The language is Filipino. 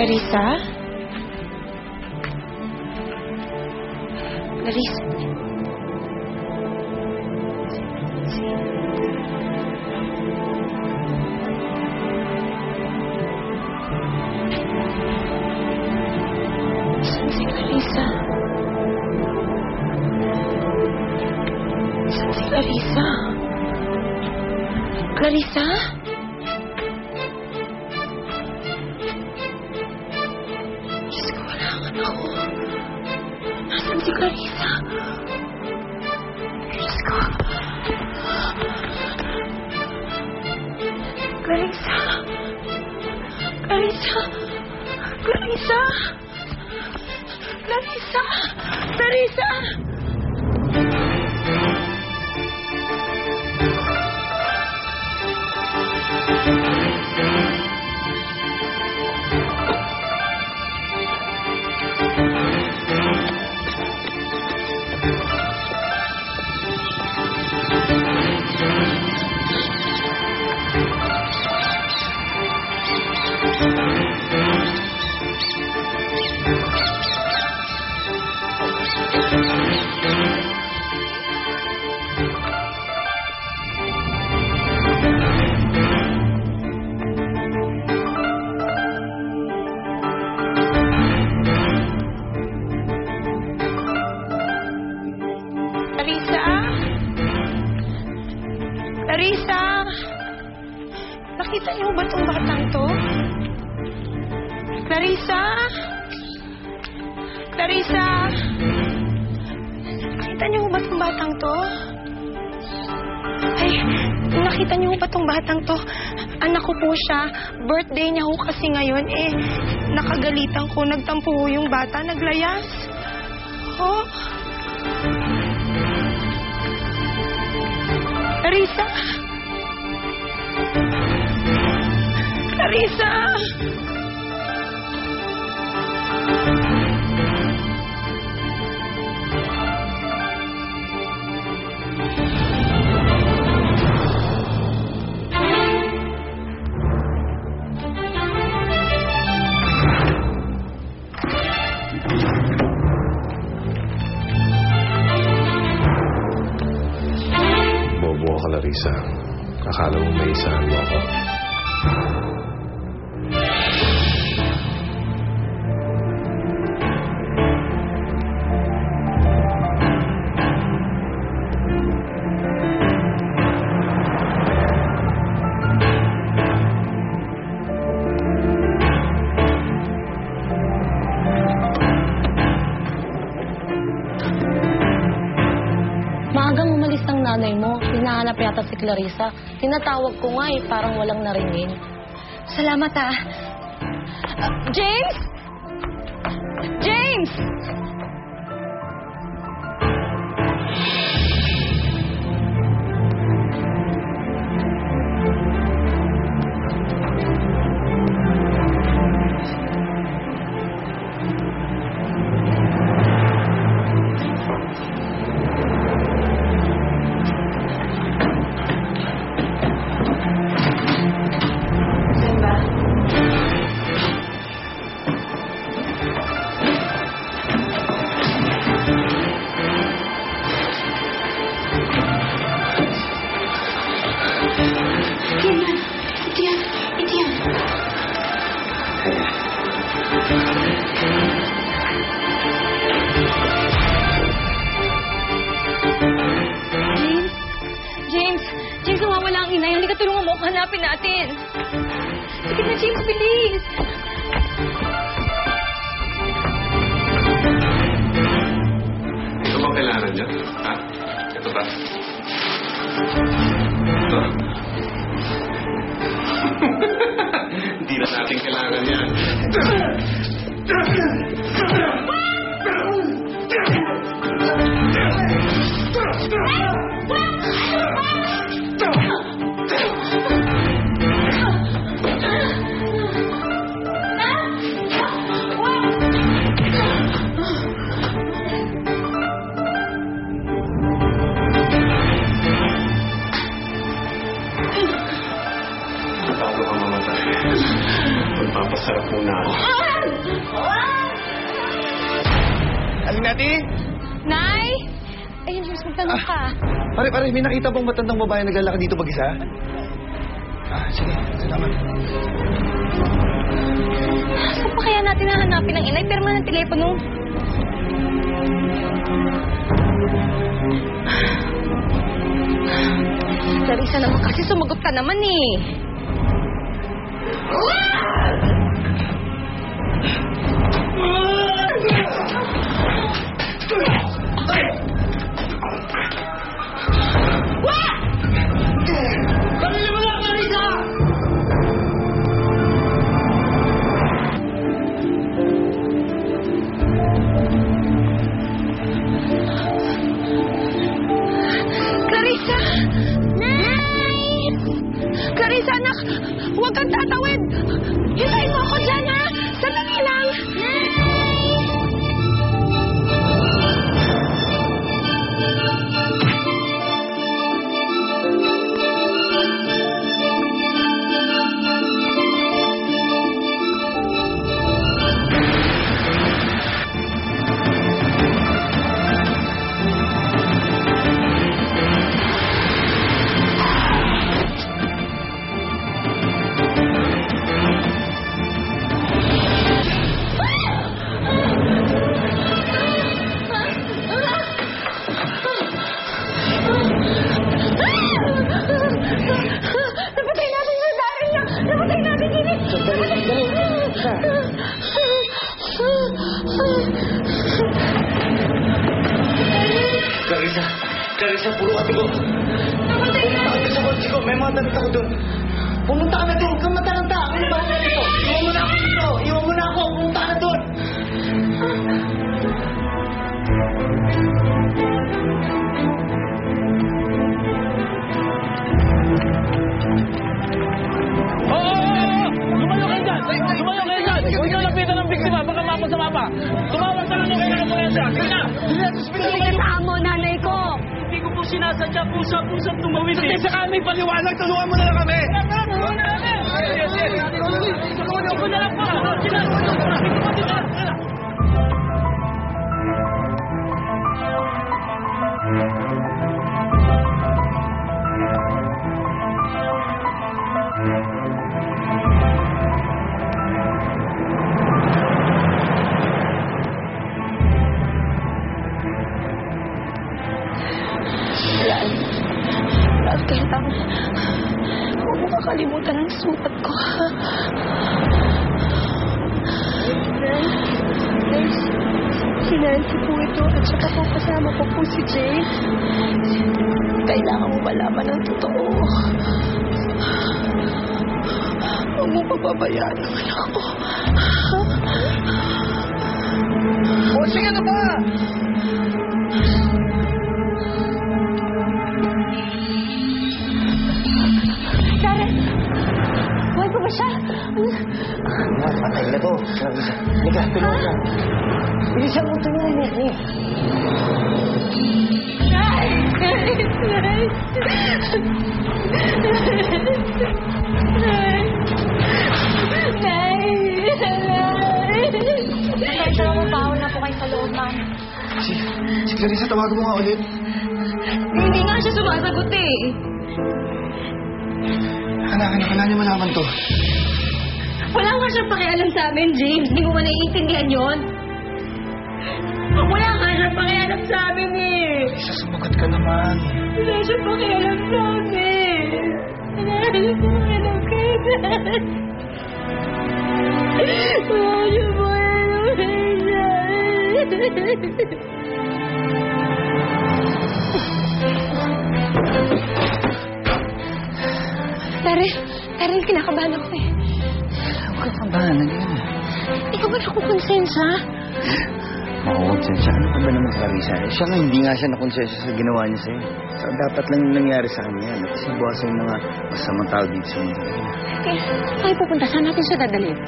Clarissa? Clarissa? Saan si Clarissa? Saan si Clarissa? Clarissa? Diyos ko, wala ang anak ko. Nasaan si Clarissa? Diyos ko. Clarissa? Clarissa? Clarissa? Clarissa? Clarissa? Clarissa! Nakita niyo ba itong batang to? Clarissa! Clarissa! Nakita niyo ba itong batang to? Ay, nakita niyo ba itong batang to? Anak ko po siya. Birthday niya ho kasi ngayon. Nakagalitan ko. Nagtampo ho yung bata. Naglayas. Oh. Clarissa! Clarissa! Bobo ka, Clarissa. Akala mo may isahan mo ako. Maagang umalis ang nanay mo. Hinahanap yata si Clarissa. Tinatawag ko nga parang walang narinig. Salamat, ah. James! James! James, nawawala ang inay. Halika, tulungan mo. Hanapin natin. Sige na, James, bilis. Ito ba kailangan niya? Ha? Ito ba? Ito? Hindi na natin kailangan yan. Aling Nati? Nay! Ayun, James, magtanong ka. Pare, may nakita bang matandang babae naglalakad dito mag-isa? Sige, salamat. Saan pa kaya natin hahanapin ang inay? Pero man ang telepono. Larissa naman kasi sumagot ka naman eh. Clarissa! Nay! Clarissa, anak! Huwag kang tatawid! Hintayin mo ako dyan, ha? Sandali lang! Napatay natin yung dahil lang! Napatay natin yun eh! Clarissa, puro ate ko. Napatay natin! Pumunta ka sa kotse ko, may mga damit ako doon. Pumunta ka na doon, huwag kang mataranta. Ako na bahala dito. Iwan mo na ako dito. Iwan mo na ako, pumunta ka na doon. Lumayo kayo dyan! Lumayo kayo dyan! Huwag niyo lapitan ng biktima, baka mapasama pa. Tumawag na lang kayo ng ambulansya. Sige na! Sinasaan mo, nanay ko! Hindi ko po sinasadya, pusang tumawid eh. Sa kami, paliwanag, tulungan mo na lang kami! Tulungan na kami! Yes. Tulungan ko na lang po! Kahit ako, huwag mo kakalimutan ang supat ko. Si Nancy po ito at saka po kasama ko po si Jay. Kailangan mo malaman ang totoo. Huwag mo pababayaan ang anak ko. O, sige na ba? Darren! Buhay pa ba siya? Patay na to, Clarissa. Halika, tulungan ka. Bilisan mo, tulungan mo ako. Nay! Pasensya mo, bawal na po kayo sa loob, ma'am. Si Clarissa, tawagan mo nga ulit. Hindi nga siya sumasagot eh. Anak, wala niya malaman to. Wala nga siyang pakialam sa amin, James. Hindi mo ba naiintindihan yun? Wala nga siyang pakialam sa amin eh. Clarissa, sumagot ka naman. Wala siyang pakialam sa amin. Wala siyang pakialam kay Dad. Wala siyang pakialam kay Dad. Darren, kinakabahan ako eh. Huwag ka ba? Nandiyan na. Ikaw ba nakukonsensya? Makukonsensya. Ano ka ba naman, Clarissa? Siya nga, hindi nga siya nakonsensya sa ginawa niya sa'yo. So, dapat lang yung nangyari sa kanya. At isibuwasan yung mga masamang tao dito sa mundo. Okay, tayo pupunta. Saan natin siya dadalhin?